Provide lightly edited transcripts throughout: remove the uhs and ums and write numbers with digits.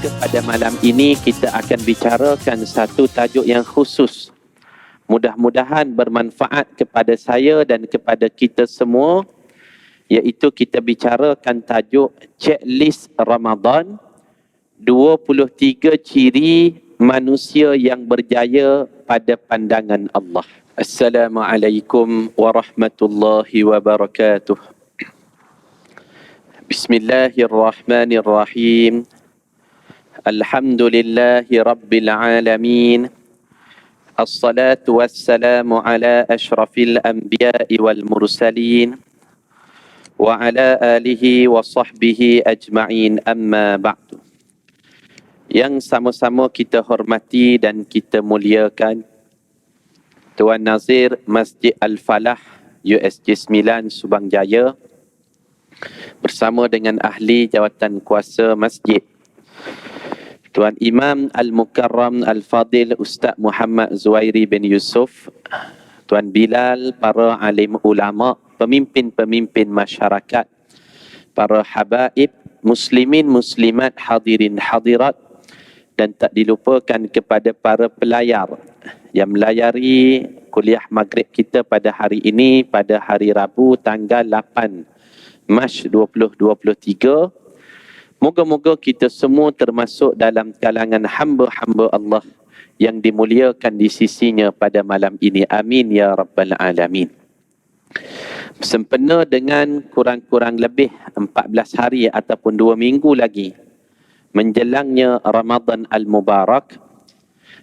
Maka pada malam ini kita akan bicarakan satu tajuk yang khusus. Mudah-mudahan bermanfaat kepada saya dan kepada kita semua, iaitu kita bicarakan tajuk checklist Ramadan, 23 ciri manusia yang berjaya pada pandangan Allah. Assalamualaikum warahmatullahi wabarakatuh. Bismillahirrahmanirrahim. Alhamdulillahi rabbil alamin. Assalatu wassalamu ala ashrafil anbiya'i wal mursalin wa ala alihi wa sahbihi ajma'in, amma ba'du. Yang sama-sama kita hormati dan kita muliakan Tuan Nazir Masjid Al-Falah USJ 9 Subang Jaya bersama dengan ahli jawatan kuasa masjid Tuan Imam Al-Mukarram Al-Fadil Ustaz Muhammad Zuhairi bin Yusuf, Tuan Bilal, para alim ulama, pemimpin-pemimpin masyarakat, para habaib, muslimin, muslimat, hadirin, hadirat, dan tak dilupakan kepada para pelayar yang melayari kuliah maghrib kita pada hari ini, pada hari Rabu tanggal 8 Mac 2023. Moga-moga kita semua termasuk dalam kalangan hamba-hamba Allah yang dimuliakan di sisinya pada malam ini. Amin ya rabbal alamin. Sempena dengan kurang-kurang lebih 14 hari ataupun 2 minggu lagi menjelangnya Ramadan Al-Mubarak,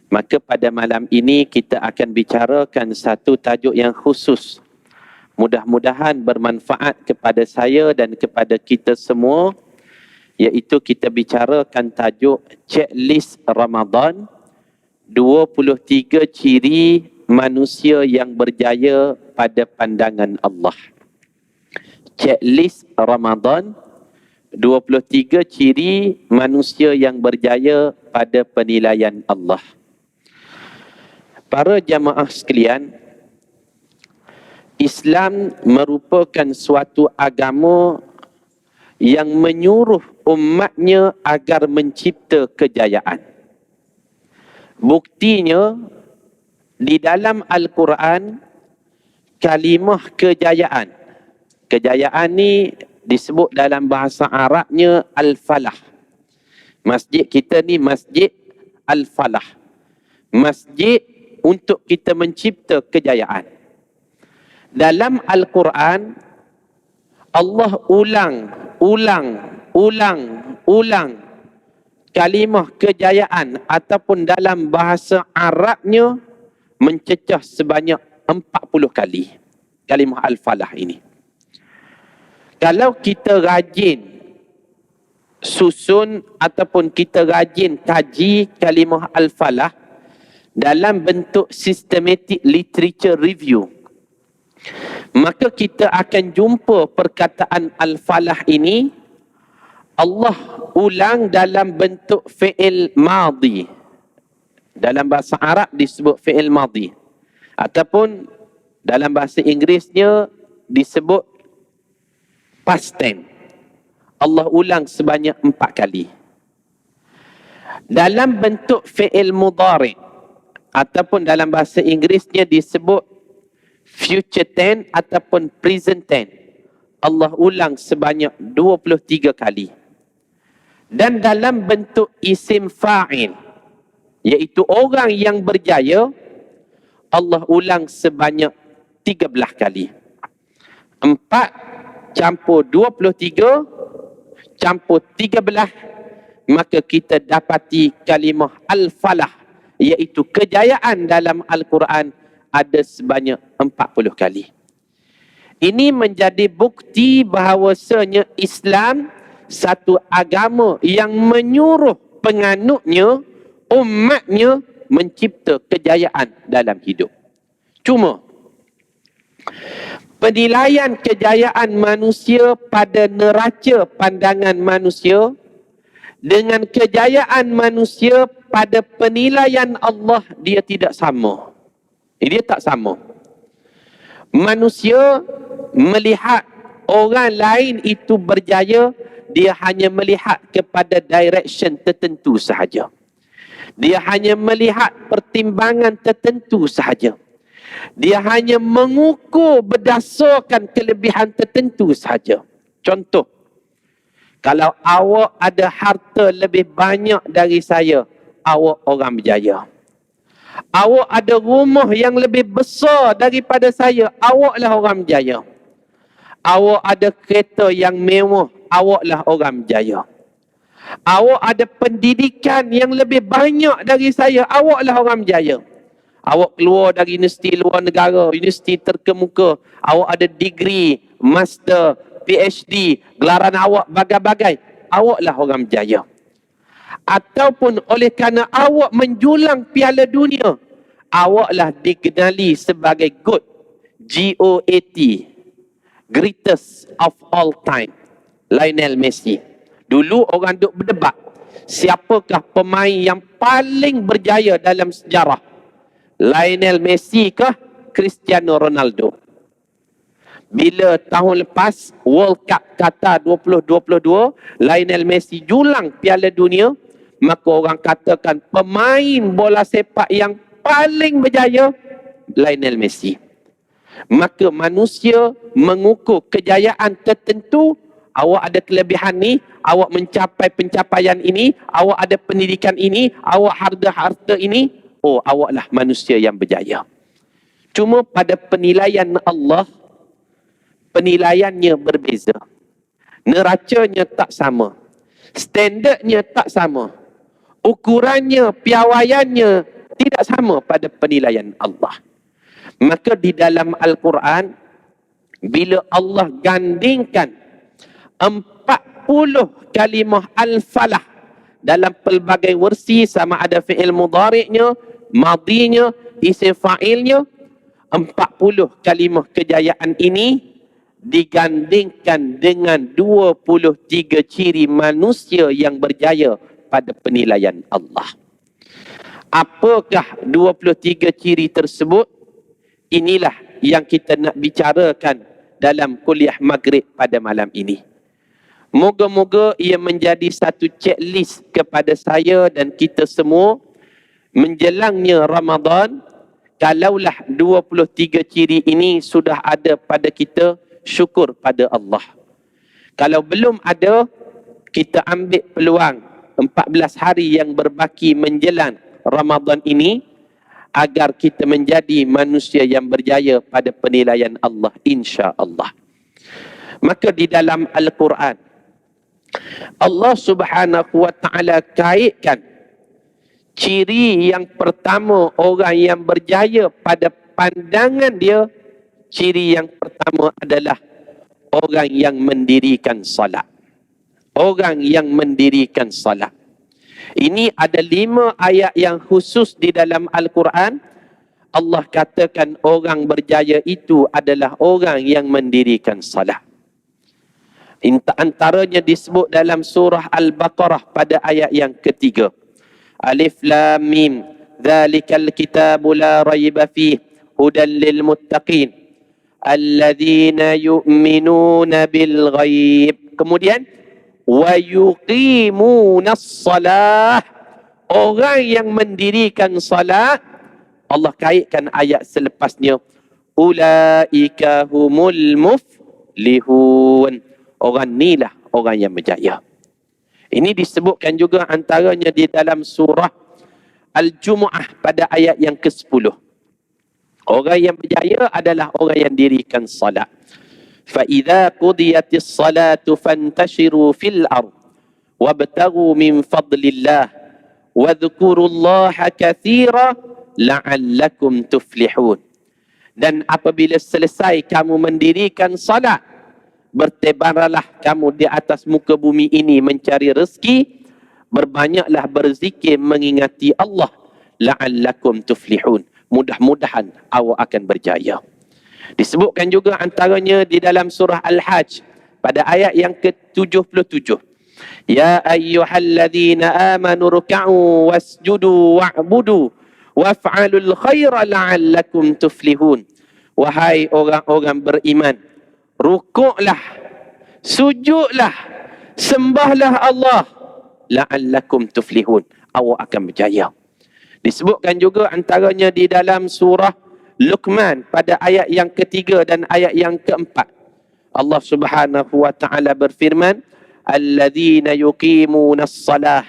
maka pada malam ini kita akan bicarakan satu tajuk yang khusus. Mudah-mudahan bermanfaat kepada saya dan kepada kita semua, iaitu kita bicarakan tajuk checklist Ramadan, 23 ciri manusia yang berjaya pada pandangan Allah. Checklist Ramadan, 23 ciri manusia yang berjaya pada penilaian Allah. Para jamaah sekalian, Islam merupakan suatu agama yang menyuruh umatnya agar mencipta kejayaan. Buktinya, di dalam Al-Quran, kalimah kejayaan. Kejayaan ni disebut dalam bahasa Arabnya Al-Falah. Masjid kita ni Masjid Al-Falah. Masjid untuk kita mencipta kejayaan. Dalam Al-Quran, Allah ulang kalimah kejayaan ataupun dalam bahasa Arabnya mencecah sebanyak 40 kali kalimah Al-Falah ini. Kalau kita rajin susun ataupun kita rajin kaji kalimah Al-Falah dalam bentuk systematic literature review, maka kita akan jumpa perkataan Al-Falah ini Allah ulang dalam bentuk fi'il madhi. Dalam bahasa Arab disebut fi'il madhi. Ataupun dalam bahasa Inggerisnya disebut past tense. Allah ulang sebanyak 4 kali. Dalam bentuk fi'il mudhari' ataupun dalam bahasa Inggerisnya disebut future tense ataupun present tense, Allah ulang sebanyak 23 kali. Dan dalam bentuk isim fa'il, iaitu orang yang berjaya, Allah ulang sebanyak 13 kali. 4 campur 23 campur 13, maka kita dapati kalimah Al-Falah, iaitu kejayaan dalam Al-Quran, ada sebanyak 40 kali. Ini menjadi bukti bahawasanya Islam satu agama yang menyuruh penganutnya, umatnya mencipta kejayaan dalam hidup. Cuma penilaian kejayaan manusia pada neraca pandangan manusia dengan kejayaan manusia pada penilaian Allah, dia tidak sama. Dia tak sama. Manusia melihat orang lain itu berjaya, dia hanya melihat kepada direction tertentu sahaja. Dia hanya melihat pertimbangan tertentu sahaja. Dia hanya mengukur berdasarkan kelebihan tertentu sahaja. Contoh, kalau awak ada harta lebih banyak dari saya, awak orang berjaya. Awak ada rumah yang lebih besar daripada saya, awaklah orang berjaya. Awak ada kereta yang mewah, awaklah orang berjaya. Awak ada pendidikan yang lebih banyak dari saya, awaklah orang berjaya. Awak keluar dari universiti luar negara, universiti terkemuka, awak ada degree, master, PhD, gelaran awak bagai-bagai, awaklah orang berjaya. Ataupun oleh kerana awak menjulang Piala Dunia, awaklah dikenali sebagai GOAT, GOAT, greatest of all time, Lionel Messi. Dulu orang duk berdebat, siapakah pemain yang paling berjaya dalam sejarah? Lionel Messi kah Cristiano Ronaldo? Bila tahun lepas World Cup Qatar 2022, Lionel Messi julang Piala Dunia, maka orang katakan pemain bola sepak yang paling berjaya Lionel Messi. Maka manusia mengukur kejayaan tertentu. Awak ada kelebihan ni, awak mencapai pencapaian ini, awak ada pendidikan ini, awak harta ini, oh awaklah manusia yang berjaya. Cuma pada penilaian Allah, penilaiannya berbeza. Neracanya tak sama. Standardnya tak sama. Ukurannya, piawaiannya tidak sama pada penilaian Allah. Maka di dalam Al-Quran, bila Allah gandingkan 40 kalimah al-falah dalam pelbagai versi, sama ada fi'il mudhari'nya, madinya, isim fa'ilnya, 40 kalimah kejayaan ini digandingkan dengan 23 ciri manusia yang berjaya pada penilaian Allah. Apakah 23 ciri tersebut? Inilah yang kita nak bicarakan dalam kuliah Maghrib pada malam ini. Moga-moga ia menjadi satu checklist kepada saya dan kita semua menjelangnya Ramadan. Kalaulah 23 ciri ini sudah ada pada kita, syukur pada Allah. Kalau belum ada, kita ambil peluang 14 hari yang berbaki menjelang Ramadan ini agar kita menjadi manusia yang berjaya pada penilaian Allah, insya-Allah. Maka di dalam Al-Quran, Allah Subhanahu wa taala kaitkan ciri yang pertama orang yang berjaya pada pandangan dia. Ciri yang pertama adalah orang yang mendirikan salat. Orang yang mendirikan salat. Ini ada 5 ayat yang khusus di dalam Al-Quran. Allah katakan orang berjaya itu adalah orang yang mendirikan salat. Antaranya disebut dalam surah Al-Baqarah pada ayat yang ketiga. Alif Lam Mim, dzalikal kitabu la raiba fihi hudan lil muttaqin alladzina yu'minuna bil ghaib. Kemudian wa yuqimunas salah, orang yang mendirikan salat. Allah kaitkan ayat selepasnya, ulaika humul muflihun, orang inilah orang yang berjaya. Ini disebutkan juga antaranya di dalam surah Al-Jumu'ah pada ayat yang ke-10. Orang yang berjaya adalah orang yang dirikan salat. فَإِذَا قُضِيَتِ الصَّلَاةُ فَانْتَشِرُوا فِي الْأَرْضِ وَابْتَغُوا مِنْ فَضْلِ اللَّهِ وَاذْكُرُوا اللَّهَ كَثِيرًا لَعَلَّكُمْ تُفْلِحُونَ. Dan apabila selesai kamu mendirikan salat, bertebaranlah kamu di atas muka bumi ini mencari rezeki, berbanyaklah berzikir mengingati Allah, la'allakum tuflihun, mudah-mudahan awak akan berjaya. Disebutkan juga antaranya di dalam surah Al-Hajj pada ayat yang ke-77. Ya ayyuhalladzina amanu ruk'u wasjudu wa'budu waf'alul khaira la'allakum tuflihun. Wahai orang-orang beriman, rukuklah, sujudlah, sembahlah Allah, la'allakum tuflihun, awak akan berjaya. Disebutkan juga antaranya di dalam surah Luqman pada ayat yang ketiga dan ayat yang keempat. Allah Subhanahu wa taala berfirman, alladzina yuqimunas salah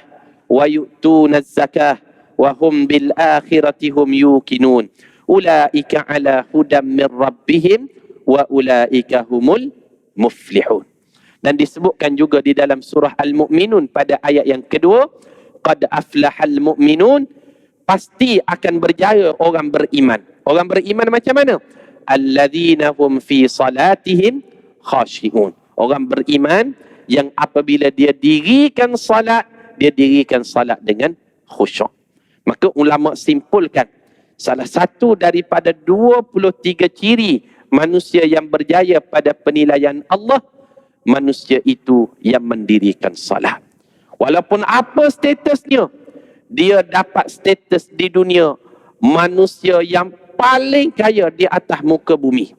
wa yu'tunaz zakah wa hum bil akhirati hum yuqinun ulaika ala hudam min rabbihim wa ulaika humul muflihun. Dan disebutkan juga di dalam surah Al-Mu'minun pada ayat yang kedua, qad aflahal mu'minun, pasti akan berjaya orang beriman. Orang beriman macam mana? Alladzina hum fi salatihim khashi'un. Orang beriman yang apabila dia dirikan salat, dia dirikan salat dengan khusyuk. Maka ulama simpulkan, salah satu daripada 23 ciri manusia yang berjaya pada penilaian Allah, manusia itu yang mendirikan salat. Walaupun apa statusnya, dia dapat status di dunia manusia yang paling kaya di atas muka bumi.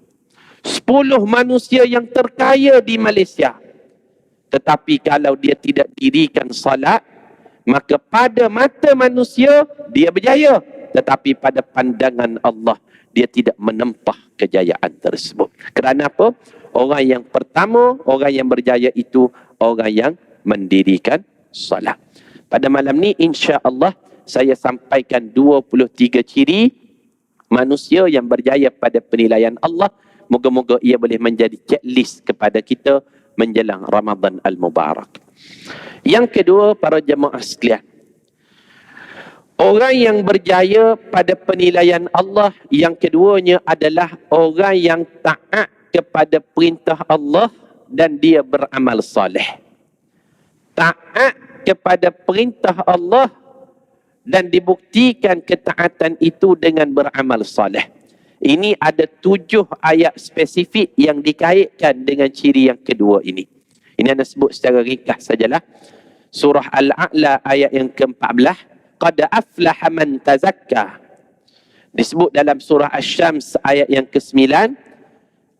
10 manusia yang terkaya di Malaysia. Tetapi kalau dia tidak dirikan salat, maka pada mata manusia dia berjaya, tetapi pada pandangan Allah dia tidak menempah kejayaan tersebut. Kerana apa? Orang yang pertama, orang yang berjaya itu orang yang mendirikan salat. Pada malam ni insya-Allah saya sampaikan 23 ciri manusia yang berjaya pada penilaian Allah. Moga-moga ia boleh menjadi checklist kepada kita menjelang Ramadan Al-Mubarak. Yang kedua, para jemaah sekalian, orang yang berjaya pada penilaian Allah yang keduanya adalah orang yang taat kepada perintah Allah dan dia beramal soleh. Taat kepada perintah Allah dan dibuktikan ketaatan itu dengan beramal soleh. Ini ada 7 ayat spesifik yang dikaitkan dengan ciri yang kedua ini. Ini anda sebut secara ringkas sajalah. Surah Al-A'la ayat yang ke-14. Qad aflaha man tazakka. Disebut dalam surah Asy-Syams ayat yang ke-9.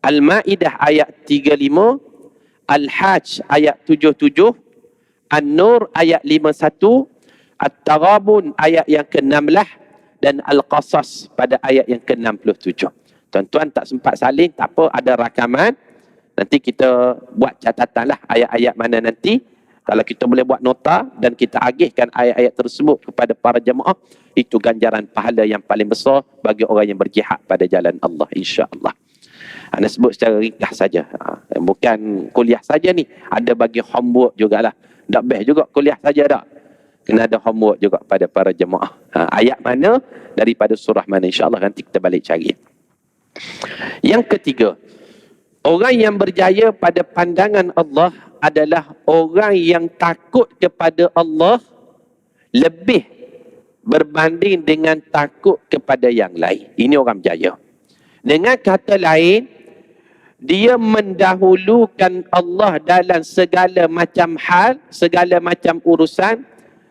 Al-Ma'idah ayat 35. Al-Hajj ayat 77. An-Nur ayat 51. At-Taghabun ayat yang ke-16. Dan Al-Qasas pada ayat yang ke-67. Tuan-tuan tak sempat salin, tak apa, ada rakaman. Nanti kita buat catatan lah ayat-ayat mana nanti. Kalau kita boleh buat nota dan kita agihkan ayat-ayat tersebut kepada para jemaah, itu ganjaran pahala yang paling besar bagi orang yang berjihad pada jalan Allah, insya-Allah. Anda sebut secara ringkas saja. Bukan kuliah saja ni, ada bagi homework jugalah. Tak best juga kuliah saja tak. Kena ada homework juga pada para jemaah. Ayat mana, daripada surah mana, insya-Allah nanti kita balik cari. Yang ketiga, orang yang berjaya pada pandangan Allah adalah orang yang takut kepada Allah lebih berbanding dengan takut kepada yang lain. Ini orang berjaya. Dengan kata lain, dia mendahulukan Allah dalam segala macam hal, segala macam urusan,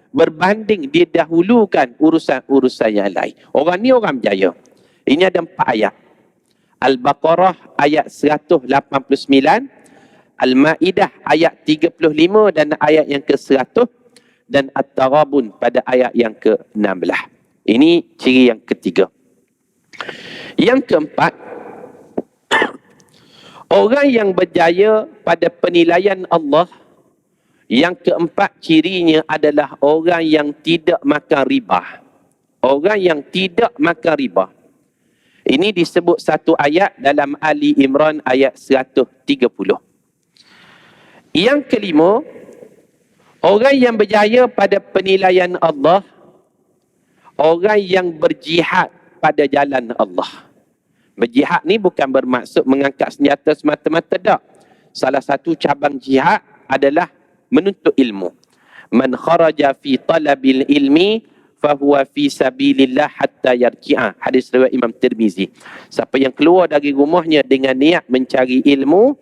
berbanding dia dahulukan urusan-urusan yang lain. Orang ni orang berjaya. Ini ada 4 ayat. Al-Baqarah ayat 189, Al-Ma'idah ayat 35 dan ayat yang ke-100, dan At-Taghabun pada ayat yang ke-16. Ini ciri yang ketiga. Yang keempat, orang yang berjaya pada penilaian Allah, yang keempat cirinya adalah orang yang tidak makan riba. Orang yang tidak makan riba. Ini disebut satu ayat dalam Ali Imran ayat 130. Yang kelima, orang yang berjaya pada penilaian Allah, orang yang berjihad pada jalan Allah. Berjihad ni bukan bermaksud mengangkat senjata semata-mata tak. Salah satu cabang jihad adalah menuntut ilmu. Man kharaja fi talabil ilmi fahuwa fi sabilillah hatta yarji'a. Hadis riwayat Imam Tirmizi. Siapa yang keluar dari rumahnya dengan niat mencari ilmu,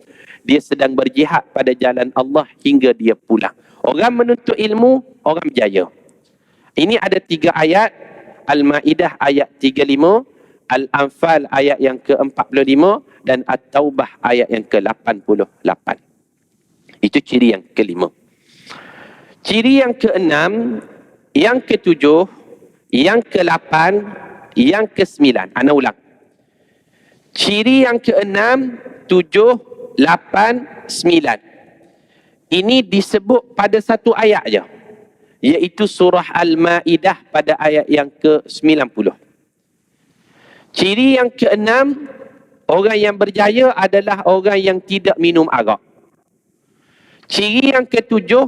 dia sedang berjihad pada jalan Allah hingga dia pulang. Orang menuntut ilmu, orang berjaya. Ini ada 3 ayat. Al-Ma'idah ayat 35, Al-Anfal ayat yang ke-45 dan At-Taubah ayat yang ke-88. Itu ciri yang kelima. Ciri yang keenam, yang ketujuh, yang ke-8, yang ke-9. Ana ulang. Ciri yang keenam, 7, 8, 9. Ini disebut pada satu ayat je, iaitu surah Al-Ma'idah pada ayat yang ke-90. Ciri yang keenam, orang yang berjaya adalah orang yang tidak minum arak. Ciri yang ketujuh,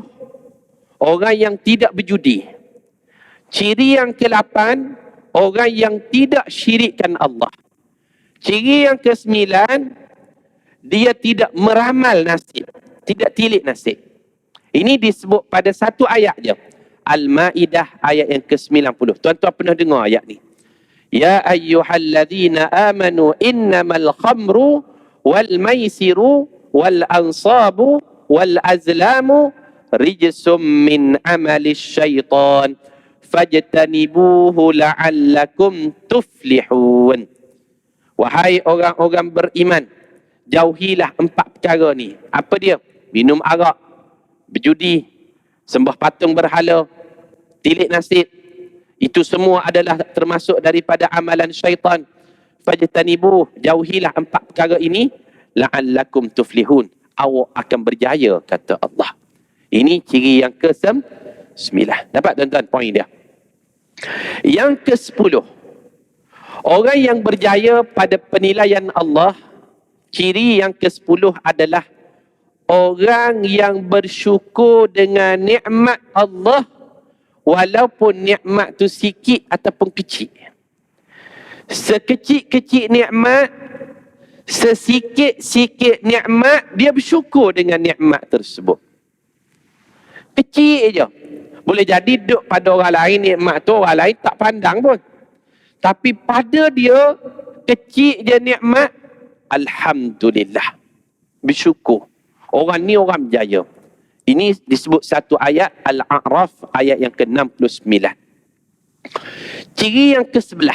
orang yang tidak berjudi. Ciri yang ke-8, orang yang tidak syirikkan Allah. Ciri yang ke-9, dia tidak meramal nasib, tidak tilik nasib. Ini disebut pada satu ayat je. Al-Ma'idah ayat yang ke-90. Tuan-tuan pernah dengar ayat ni? Ya ayyuhalladzina amanu innamal khamru wal maisiru wal ansabu wal azlamu rijsum min amalis syaitan fajtanibuhu la'allakum tuflihun. Wahai orang-orang beriman, jauhilah 4 perkara ni. Apa dia? Minum arak, berjudi, sembah patung berhala, tilik nasib. Itu semua adalah termasuk daripada amalan syaitan. Fajtanibuh, jauhilah 4 perkara ini, la'allakum tuflihun. Awak akan berjaya, kata Allah. Ini ciri yang ke-9. Dapat tuan-tuan poin dia? Yang ke-10, orang yang berjaya pada penilaian Allah, ciri yang ke-10 adalah orang yang bersyukur dengan nikmat Allah, walaupun nikmat tu sikit ataupun kecil. Sekecil-kecil nikmat, sesikit-sikit nikmat, dia bersyukur dengan nikmat tersebut. Kecil je. Boleh jadi duduk pada orang lain, nikmat tu orang lain tak pandang pun. Tapi pada dia, kecil je nikmat, alhamdulillah, bersyukur. Orang ni orang berjaya. Ini disebut satu ayat Al-A'raf ayat yang ke-69. Ciri yang ke-11,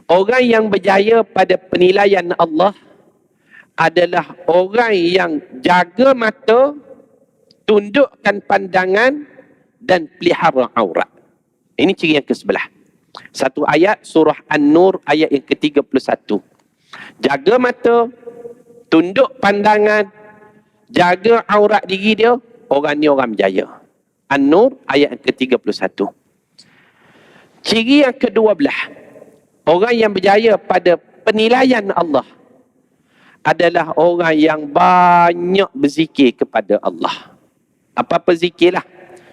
orang yang berjaya pada penilaian Allah adalah orang yang jaga mata, tundukkan pandangan dan pelihara aurat. Ini ciri yang ke-11. Satu ayat surah An-Nur ayat yang ke-31. Jaga mata, tunduk pandangan, jaga aurat diri dia, orang ni orang berjaya. An-Nur ayat yang ke-31. Ciri yang ke-12, orang yang berjaya pada penilaian Allah adalah orang yang banyak berzikir kepada Allah. Apa-apa zikirlah.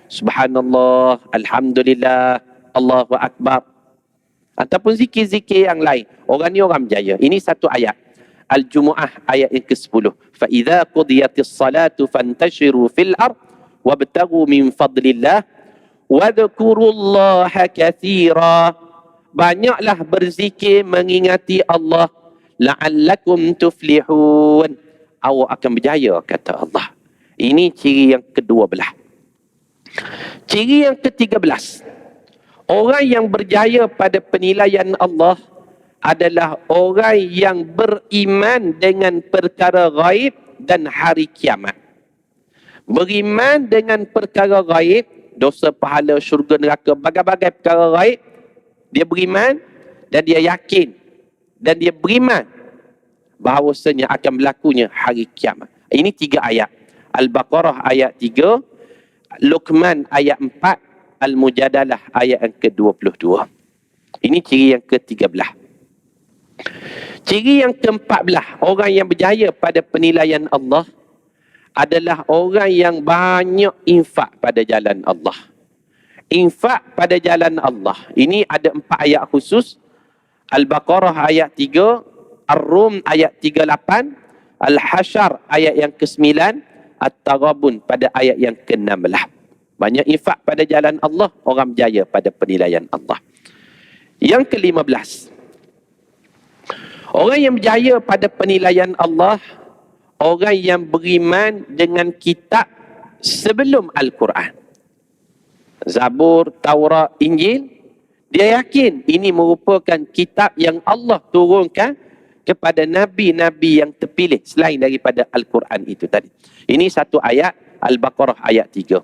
Subhanallah, Alhamdulillah, Allahu Akbar. Ataupun zikir-zikir yang lain. Orang ni orang berjaya. Ini satu ayat. Al-Jumu'ah ayat yang ke-10. فَإِذَا قُضِيَتِ الصَّلَاةُ فَانْتَشِرُوا فِي الْأَرْضِ وَابْتَغُوا مِنْ فَضْلِ اللَّهِ وَاذْكُرُوا اللَّهَ كَثِيرًا. Banyaklah berzikir mengingati Allah. لَعَلَّكُمْ تُفْلِحُونَ. Awak akan berjaya, kata Allah. Ini ciri yang ke-12. Ciri yang ke-13. Orang yang berjaya pada penilaian Allah adalah orang yang beriman dengan perkara gaib dan hari kiamat. Beriman dengan perkara gaib, dosa, pahala, syurga, neraka, bagai-bagai perkara gaib, dia beriman dan dia yakin dan dia beriman bahawasanya akan berlakunya hari kiamat. Ini 3 ayat. Al-Baqarah ayat 3, Luqman ayat 4, Al-Mujadalah ayat yang ke-22. Ini ciri yang ke-13. Ciri yang ke-14, orang yang berjaya pada penilaian Allah adalah orang yang banyak infak pada jalan Allah. Infak pada jalan Allah. Ini ada 4 ayat khusus. Al-Baqarah ayat 3, Ar-Rum ayat 38, Al-Hasyr ayat yang ke-9, At-Taghabun pada ayat yang ke-16. Banyak infak pada jalan Allah, orang berjaya pada penilaian Allah. Yang ke-15, orang yang berjaya pada penilaian Allah, orang yang beriman dengan kitab sebelum Al-Quran. Zabur, Taurat, Injil Dia yakin ini merupakan kitab yang Allah turunkan kepada nabi-nabi yang terpilih selain daripada Al-Quran itu tadi. Ini satu ayat Al-Baqarah ayat 3.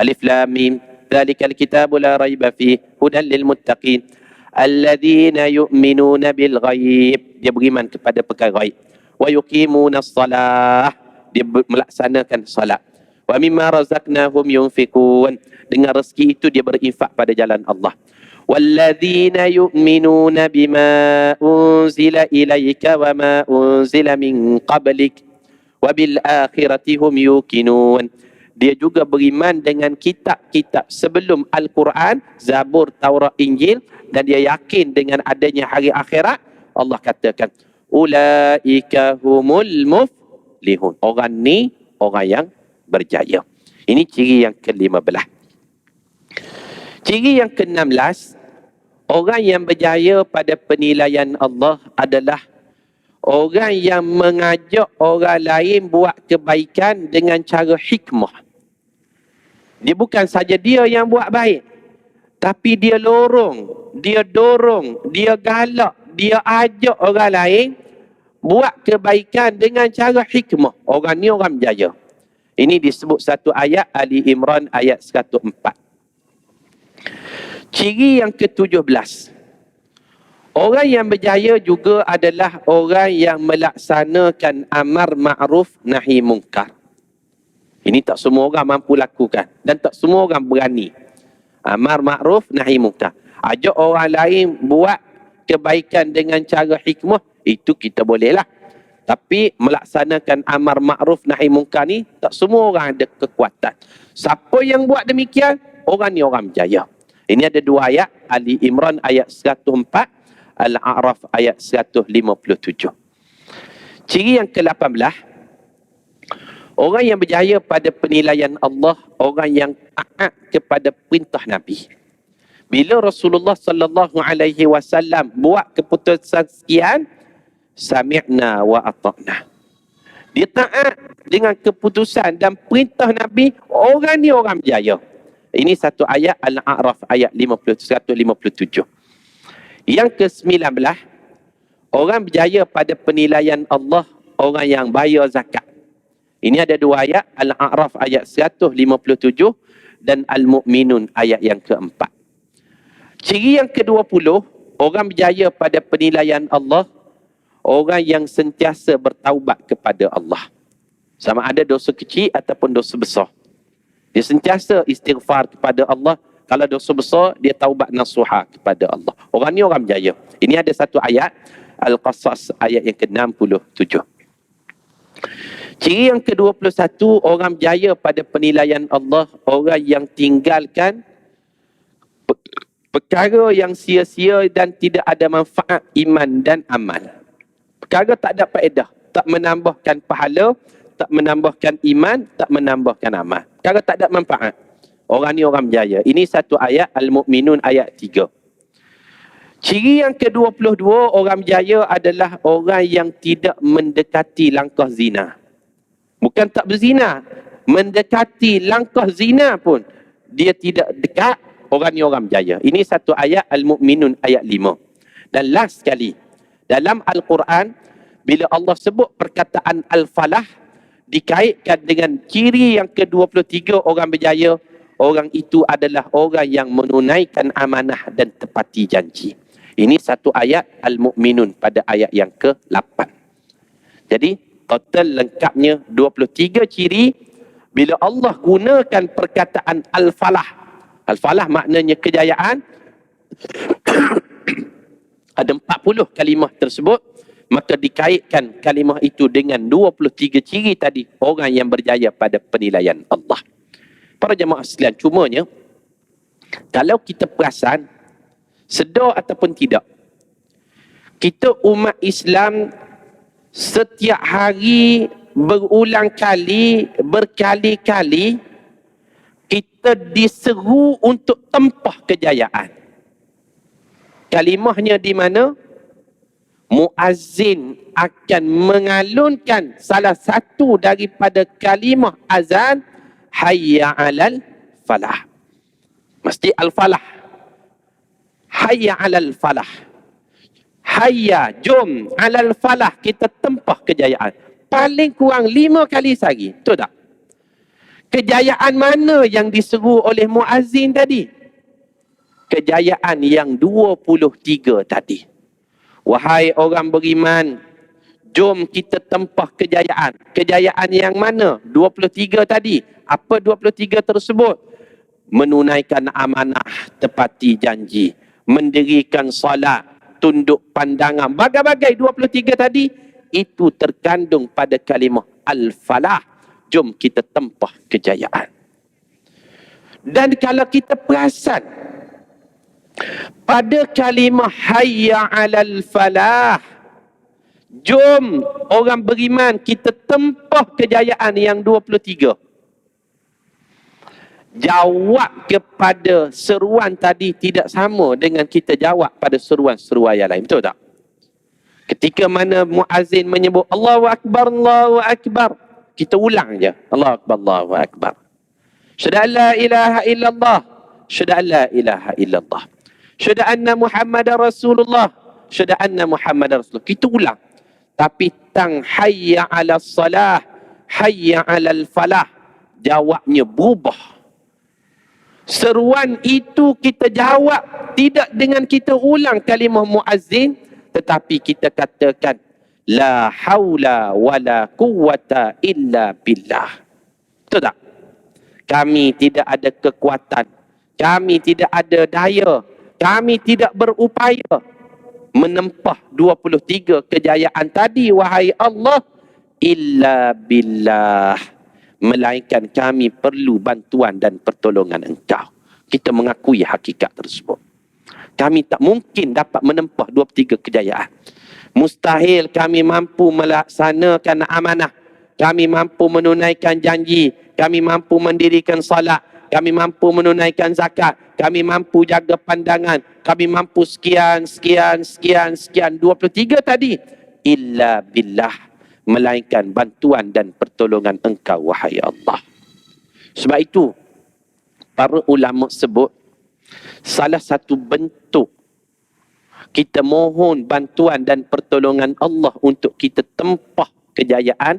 Alif Lam Mim, dzalikal kitabu la raiba fihi hudan lil muttaqin alladzina yu'minuna bil ghaib. Dia beriman kepada perkara ghaib. Wa yuqimunas salah. Dia melaksanakan salat. Wa mimma razaqnahum yunfiqun. Dengan rezeki itu dia berinfak pada jalan Allah. Walladzina yu'minuna bima unzila ilaika wa ma unzila min qablik wa bil akhirati hum yuqinun. Dia juga beriman dengan kitab-kitab sebelum Al-Quran, Zabur, Taurat, Injil, dan dia yakin dengan adanya hari akhirat. Allah katakan, ulaika humul muflihun. Orang ni orang yang berjaya. Ini ciri yang ke-15. Ciri yang ke-16, orang yang berjaya pada penilaian Allah adalah orang yang mengajak orang lain buat kebaikan dengan cara hikmah. Dia bukan saja dia yang buat baik, tapi dia lorong, dia dorong, dia galak, dia ajak orang lain buat kebaikan dengan cara hikmah. Orang ni orang berjaya. Ini disebut satu ayat Ali Imran ayat 104. Ciri yang ke-17, orang yang berjaya juga adalah orang yang melaksanakan amar ma'ruf nahi mungkar. Ini tak semua orang mampu lakukan dan tak semua orang berani. Amar ma'ruf nahi mungkar. Ajak orang lain buat kebaikan dengan cara hikmah, itu kita bolehlah. Tapi melaksanakan amar ma'ruf nahi mungkar ni tak semua orang ada kekuatan. Siapa yang buat demikian, orang ni orang berjaya. Ini ada dua ayat, Ali Imran ayat 104, Al-A'raf ayat 157. Ciri yang ke-18, orang yang berjaya pada penilaian Allah, orang yang taat kepada perintah Nabi. Bila Rasulullah sallallahu alaihi wasallam buat keputusan sekian, sami'na wa ata'na. Dia taat dengan keputusan dan perintah Nabi, orang ni orang berjaya. Ini satu ayat Al-A'raf ayat 157. Yang ke-19, orang berjaya pada penilaian Allah, orang yang bayar zakat. Ini ada dua ayat, Al-A'raf ayat 157 dan Al-Mu'minun ayat yang keempat. Ciri yang ke-20, orang berjaya pada penilaian Allah, orang yang sentiasa bertaubat kepada Allah. Sama ada dosa kecil ataupun dosa besar. Dia sentiasa istighfar kepada Allah. Kalau dosa besar, dia taubat nasuha kepada Allah. Orang ni orang berjaya. Ini ada satu ayat, Al-Qasas ayat yang ke-67. Ciri yang ke-21, orang berjaya pada penilaian Allah, orang yang tinggalkan perkara yang sia-sia dan tidak ada manfaat iman dan amal. Perkara tak ada faedah, tak menambahkan pahala, tak menambahkan iman, tak menambahkan amal. Perkara tak ada manfaat. Orang ni orang berjaya. Ini satu ayat Al-Mu'minun ayat 3. Ciri yang ke-22, orang berjaya adalah orang yang tidak mendekati langkah zina. Bukan tak berzina, mendekati langkah zina pun dia tidak dekat, orang ni orang berjaya. Ini satu ayat Al-Mu'minun ayat 5. Dan last sekali, dalam Al-Quran, bila Allah sebut perkataan Al-Falah, dikaitkan dengan ciri yang ke-23 orang berjaya, orang itu adalah orang yang menunaikan amanah dan tepati janji. Ini satu ayat Al-Mu'minun pada ayat yang ke-8. Jadi, total lengkapnya 23 ciri. Bila Allah gunakan perkataan Al-Falah, Al-Falah maknanya kejayaan, ada 40 kalimah tersebut, maka dikaitkan kalimah itu dengan 23 ciri tadi, orang yang berjaya pada penilaian Allah. Para jemaah sekalian, cumanya kalau kita perasan, sedar ataupun tidak, kita umat Islam setiap hari berulang kali, berkali-kali kita diseru untuk tempah kejayaan. Kalimahnya di mana? Muazzin akan mengalunkan salah satu daripada kalimah azan, hayya 'alal falah. Mesti al-falah. Hayya 'alal falah. Hayya, jom, 'alal falah, kita tempah kejayaan. Paling kurang 5 kali sehari. Betul tak? Kejayaan mana yang diseru oleh muazzin tadi? Kejayaan yang 23 tadi. Wahai orang beriman, jom kita tempah kejayaan. Kejayaan yang mana? 23 tadi. Apa 23 tersebut? Menunaikan amanah, tepati janji, mendirikan salat, tunduk pandangan. Bagai-bagai 23 tadi, itu terkandung pada kalimah al-falah. Jom kita tempah kejayaan. Dan kalau kita perasan, pada kalimah hayya 'alal falah, jom orang beriman kita tempah kejayaan yang 23. Jawab kepada seruan tadi tidak sama dengan kita jawab pada seruan-seruan yang lain. Betul tak? Ketika mana muazzin menyebut Allahu Akbar, Allahu Akbar, kita ulang je. Allahu Akbar, Allahu Akbar. Syahadu an la ilaha illallah. Syahadu an la ilaha illallah. Syahadu anna Muhammadar Rasulullah. Syahadu anna Muhammadar Rasulullah. Kita ulang. Tapi tang hayya 'alas salah, hayya 'alal falah, jawabnya berubah. Seruan itu kita jawab tidak dengan kita ulang kalimah muazzin, tetapi kita katakan la haula wala quwwata illa billah. Betul tak? Kami tidak ada kekuatan, kami tidak ada daya, kami tidak berupaya menempah 23 kejayaan tadi, wahai Allah, illa billah, melainkan kami perlu bantuan dan pertolongan Engkau. Kita mengakui hakikat tersebut. Kami tak mungkin dapat menempah 23 kejayaan. Mustahil kami mampu melaksanakan amanah. Kami mampu menunaikan janji. Kami mampu mendirikan salat. Kami mampu menunaikan zakat. Kami mampu jaga pandangan. Kami mampu sekian. 23 tadi. Illa billah, melainkan bantuan dan pertolongan Engkau, wahai Allah. Sebab itu, para ulama sebut, salah satu bentuk kita mohon bantuan dan pertolongan Allah untuk kita tempah kejayaan,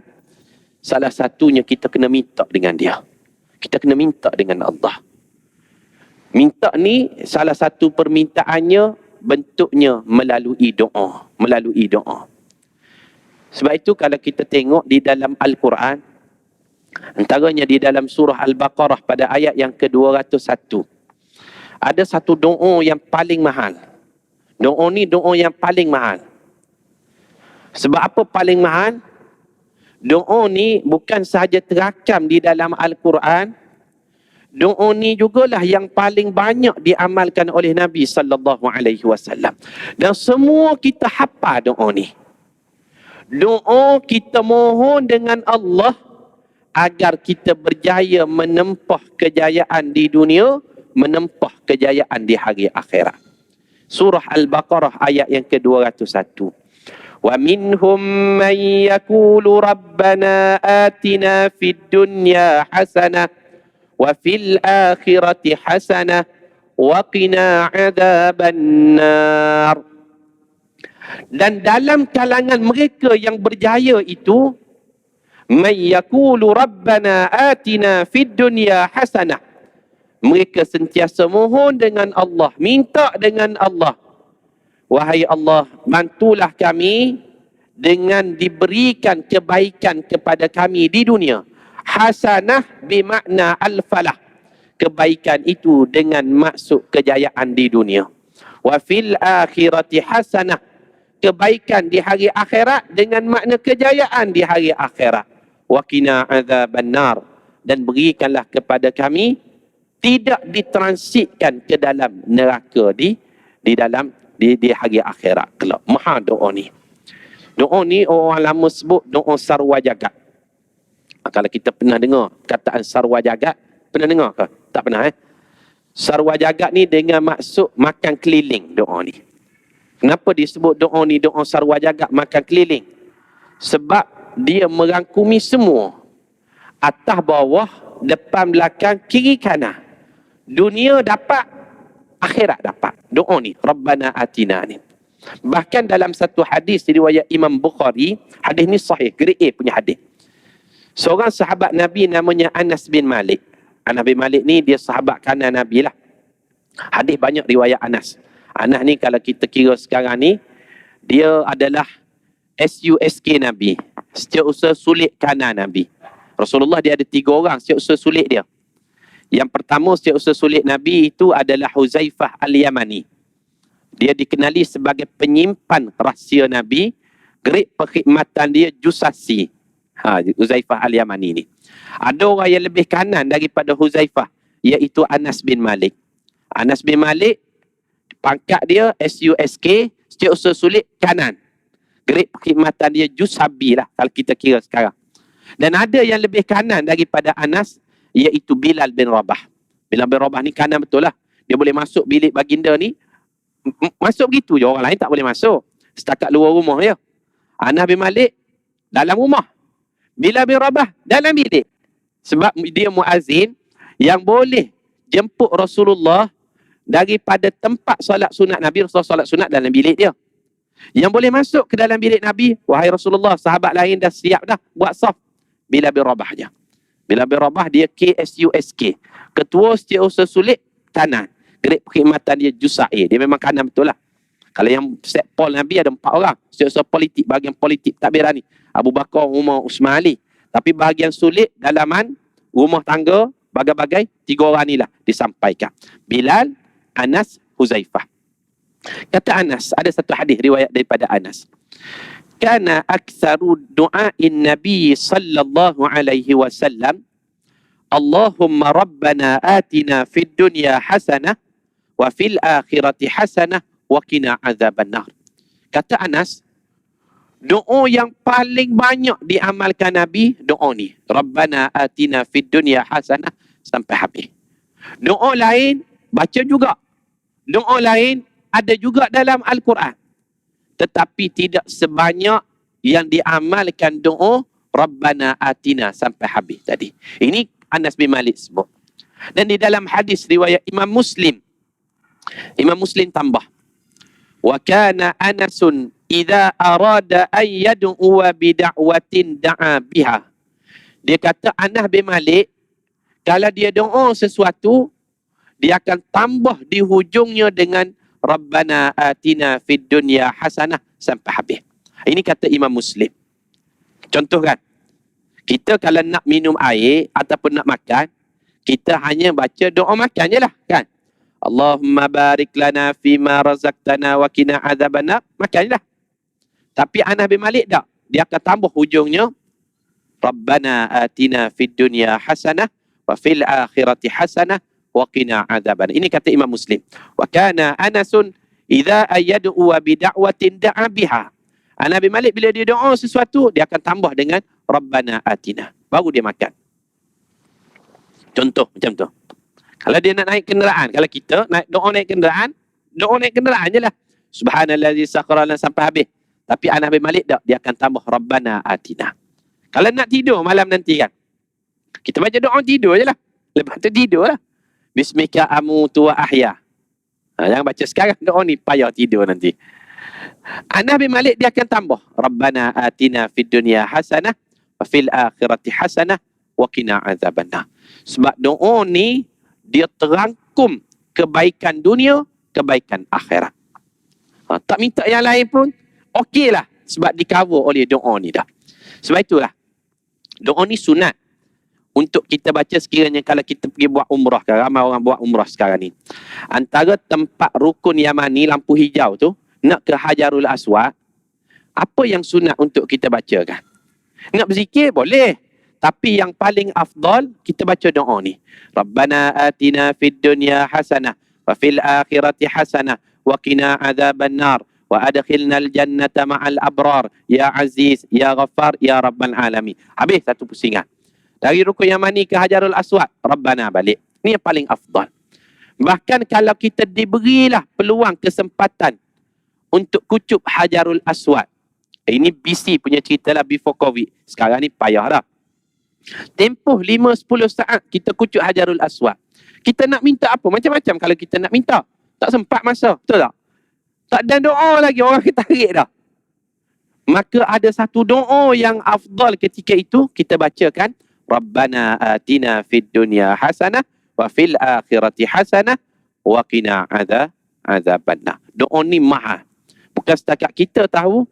salah satunya kita kena minta dengan dia. Kita kena minta dengan Allah. Minta ni salah satu permintaannya bentuknya melalui doa. Melalui doa. Sebab itu kalau kita tengok di dalam Al-Quran, antaranya di dalam surah Al-Baqarah pada ayat yang ke-201, ada satu doa yang paling mahal. Doa ni doa yang paling mahal. Sebab apa paling mahal? Doa ni bukan sahaja terakam di dalam Al-Quran, doa ni jugalah yang paling banyak diamalkan oleh Nabi SAW. Dan semua kita hafal doa ni. Doa kita mohon dengan Allah agar kita berjaya menempah kejayaan di dunia, menempah kejayaan di hari akhirat. Surah Al-Baqarah ayat yang ke-201. Wa minhum man yaqulu rabbana atina fid dunya hasanah wa fil akhirati hasanah wa qina adzaban nar. Dan dalam kalangan mereka yang berjaya itu, may yaqulu rabbana atina fid dunya hasanah, mereka sentiasa mohon dengan Allah, minta dengan Allah, wahai Allah, bantulah kami dengan diberikan kebaikan kepada kami di dunia. Hasanah bermakna al-falah, kebaikan itu dengan maksud kejayaan di dunia. Wa fil akhirati hasanah, kebaikan di hari akhirat dengan makna kejayaan di hari akhirat. Wa qina adzaban nar, dan berikanlah kepada kami tidak ditransitkan ke dalam neraka di hari akhirat kelak. Maha doa ni. Doa ni orang lama sebut doa sarwa jagat. Kalau kita pernah dengar kataan sarwa jagat, pernah dengar ke? Tak pernah Sarwa jagat ni dengan maksud makan keliling doa ni. Kenapa disebut doa ni doa sarwa jagat makan keliling? Sebab dia merangkumi semua. Atas bawah, depan belakang, kiri kanan. Dunia dapat, akhirat dapat. Doa ni, Rabbana atina ni. Bahkan dalam satu hadis riwayat Imam Bukhari, hadis ni sahih, grade A punya hadis. Seorang sahabat Nabi namanya Anas bin Malik. Anas bin Malik ni dia sahabat kanan Nabi lah. Hadis banyak riwayat Anas. Anas ni kalau kita kira sekarang ni, dia adalah SUSK Nabi. Setiausaha sulit kanan Nabi. Rasulullah dia ada 3 orang setiausaha sulit dia. Yang pertama setiausaha sulit Nabi itu adalah Huzaifah Al-Yamani. Dia dikenali sebagai penyimpan rahsia Nabi. Grade perkhidmatan dia jusasi. Huzaifah Al-Yamani ni. Ada orang yang lebih kanan daripada Huzaifah, iaitu Anas bin Malik. Anas bin Malik, pangkat dia SUSK, setiausaha sulit kanan. Grade perkhidmatan dia jusabi lah kalau kita kira sekarang. Dan ada yang lebih kanan daripada Anas, iaitu Bilal bin Rabah. Bilal bin Rabah ni kanan betul lah. Dia boleh masuk bilik baginda ni, masuk begitu je, orang lain tak boleh masuk. Setakat luar rumah je. Anas bin Malik dalam rumah. Bilal bin Rabah dalam bilik. Sebab dia muazzin yang boleh jemput Rasulullah daripada tempat solat sunat Nabi. Rasulullah solat sunat dalam bilik dia. Yang boleh masuk ke dalam bilik Nabi, wahai Rasulullah, sahabat lain dah siap dah buat saf. Bilal bin Rabah je. Bilal bin Rabah dia KSUSK. Ketua setiausaha sulit kanan. Grade perkhidmatan dia jusai. Dia memang kanan betul lah. Kalau yang set pol Nabi ada 4 orang. Setiausaha politik, bahagian politik takbirah ni. Abu Bakar, Umar, Usman, Ali. Tapi bahagian sulit, dalaman, rumah tangga, bagai-bagai, 3 orang ni lah disampaikan. Bilal, Anas, Huzaifah. Kata Anas, ada satu hadis riwayat daripada Anas. Kana aktsaru du'ain Nabi sallallahu alaihi wasallam, Allahumma rabbana atina fid dunya hasanah wa fil akhirati hasanah wa qina azabannar. Kata Anas, doa yang paling banyak diamalkan Nabi, doa ni. Rabbana atina fid dunya hasanah sampai habis. Doa lain baca juga. Doa lain ada juga dalam Al-Quran. Tetapi tidak sebanyak yang diamalkan doa Rabbana atina sampai habis tadi. Ini Anas bin Malik sebut. Dan di dalam hadis riwayat Imam Muslim, Imam Muslim tambah, wa kana Anasun idza arada an yad'uwa bi da'watin da'a biha. Dia kata Anas bin Malik kalau dia doa sesuatu, dia akan tambah di hujungnya dengan Rabbana atina fid dunya hasanah sampai habis. Ini kata Imam Muslim. Contoh kan, kita kalau nak minum air ataupun nak makan, kita hanya baca doa makan je lah kan. Allahumma barik lana fima razaqtana wa qina azabannar, makan je lah. Tapi Anas bin Malik tak. Dia akan tambah hujungnya Rabbana atina fid dunya hasanah wa fil akhirati hasanah wa qina azabannar. Ini kata Imam Muslim. Wa kana Anasun idza ayad'u bi da'watin da'a biha. Anas bin Malik bila dia doa sesuatu, dia akan tambah dengan Rabbana atina. Baru dia makan. Contoh macam tu. Kalau dia nak naik kenderaan, kalau kita doa naik kenderaan je lah. Subhanallazi sakhkhara lana sampai habis. Tapi Anas bin Malik tak, dia akan tambah Rabbana atina. Kalau nak tidur malam nanti kan, kita baca doa tidur je lah. Lepas tu tidur lah. Bismika amutu wa ahya. Jangan baca sekarang doa ni, payah tidur nanti. Anas bin Malik dia akan tambah Rabbana atina fid dunya hasanah wa fil akhirati hasanah wa qina azabannar. Sebab doa ni dia terangkum kebaikan dunia, kebaikan akhirat. Tak minta yang lain pun okey lah, sebab di cover oleh doa ni dah. Sebab itulah doa ni sunat untuk kita baca sekiranya kalau kita pergi buat umrah. Ramai orang buat umrah sekarang ni. Antara tempat rukun Yamani lampu hijau tu nak ke Hajarul Aswad, apa yang sunat untuk kita baca kan? Nak berzikir boleh, tapi yang paling afdal kita baca doa ni. Rabbana atina fid dunya hasanah wa fil akhirati hasanah wa qina azabannar wa adkhilnal jannata ma'al abrar ya aziz ya ghaffar ya rabbal alamin. Habis satu pusingan. Dari rukun Yamani ke Hajarul Aswad, Rabbana balik. Ini yang paling afdal. Bahkan kalau kita diberilah peluang kesempatan untuk kucup Hajarul Aswad. Ini BC punya cerita lah, before COVID. Sekarang ni payah dah. Tempoh 5-10 saat kita kucup Hajarul Aswad. Kita nak minta apa? Macam-macam kalau kita nak minta. Tak sempat masa, betul tak? Tak ada doa lagi, orang ketarik dah. Maka ada satu doa yang afdal ketika itu, kita bacakan, Rabbana atina fid dunya hasanah wa fil akhirati hasanah wa qina adzabannar. Doa ni mahal. Bukan setakat kita tahu,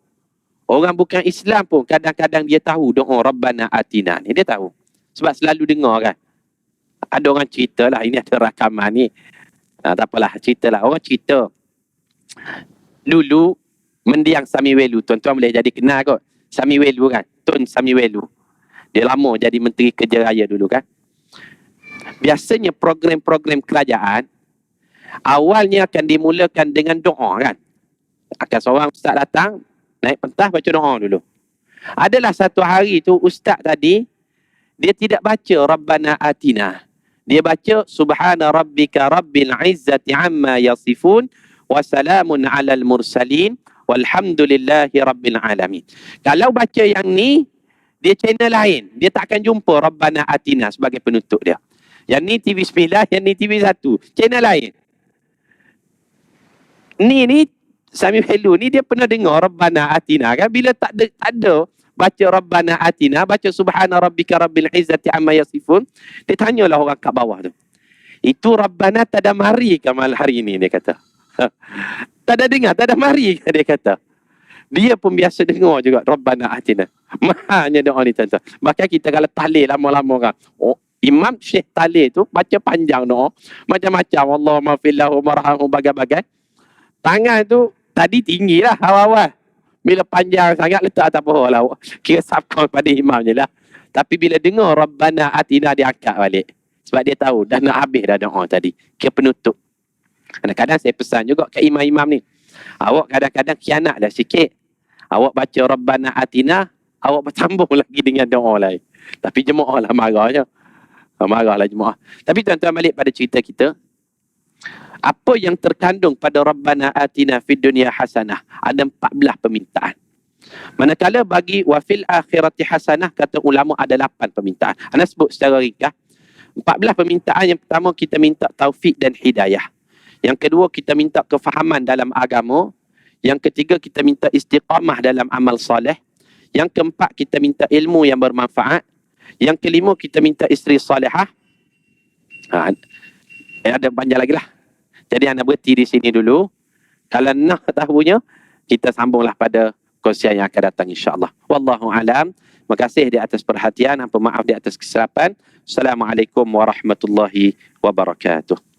orang bukan Islam pun kadang-kadang dia tahu doa Rabbana atina ni, dia tahu. Sebab selalu dengar kan. Ada orang cerita lah, ini ada rakaman ni. Tak apalah, cerita lah. Orang cerita. Dulu, mendiang Samiwelu, tuan-tuan boleh jadi kenal kot. Samiwelu kan, Tun Samiwelu. Dia lama jadi Menteri Kerja Raya dulu kan. Biasanya program-program kerajaan, awalnya akan dimulakan dengan doa kan. Akan seorang ustaz datang, naik pentas baca doa dulu. Adalah satu hari tu, ustaz tadi, dia tidak baca Rabbana Atina. Dia baca Subhana Rabbika Rabbil Izzati Amma Yasifun wa salamun alal mursalin walhamdulillahi Rabbil Alamin. Kalau baca yang ni, dia channel lain. Dia tak akan jumpa Rabbana Atina sebagai penutup dia. Yang ni TV9, yang ni TV1. Channel lain. Ni Samiwelu ni dia pernah dengar Rabbana Atina kan. Bila tak ada baca Rabbana Atina, baca Subhana Rabbika Rabbil Izzati Amma Yasifun, dia tanyalah orang kat bawah tu. Itu Rabbana tak ada mari ke malam hari ni, dia kata. Tak ada dengar, tak ada mari ke, dia kata. Dia pun biasa dengar juga Rabbana Atina. Mahalnya doa ni tuan-tuan. Bahkan kita kalau tahlil lama-lama kan. Oh, Imam Syekh tahlil tu baca panjang doa. Macam-macam. Allahumma fillahu marhamu bagai-bagai. Tangan tu tadi tinggi lah awal-awal. Bila panjang sangat letak atas pohon lah. Kira sabkau pada imam je lah. Tapi bila dengar Rabbana Atina, dia angkat balik. Sebab dia tahu dah nak habis dah doa tadi. Kira penutup. Kadang-kadang saya pesan juga ke imam-imam ni. Awak kadang-kadang khianat dah sikit. Awak baca Rabbana Atina, awak bertambung lagi dengan doa lain. Tapi jemaah lah marahnya. Marahlah jemaah. Tapi tuan-tuan balik pada cerita kita. Apa yang terkandung pada Rabbana Atina fid dunya hasanah? Ada 14 permintaan. Manakala bagi wafil akhirati hasanah, kata ulama ada 8 permintaan. Anda sebut secara ringkas. 14 permintaan. Yang pertama, kita minta taufik dan hidayah. Yang kedua, kita minta kefahaman dalam agama. Yang ketiga, kita minta istiqamah dalam amal soleh. Yang keempat, kita minta ilmu yang bermanfaat. Yang kelima, kita minta isteri salihah. Ada panjang lagi lah. Jadi anda berhenti di sini dulu. Kalau nak tahunya, kita sambunglah pada kongsian yang akan datang insya-Allah. Wallahu alam. Terima kasih di atas perhatian. Maaf di atas kesilapan. Assalamualaikum warahmatullahi wabarakatuh.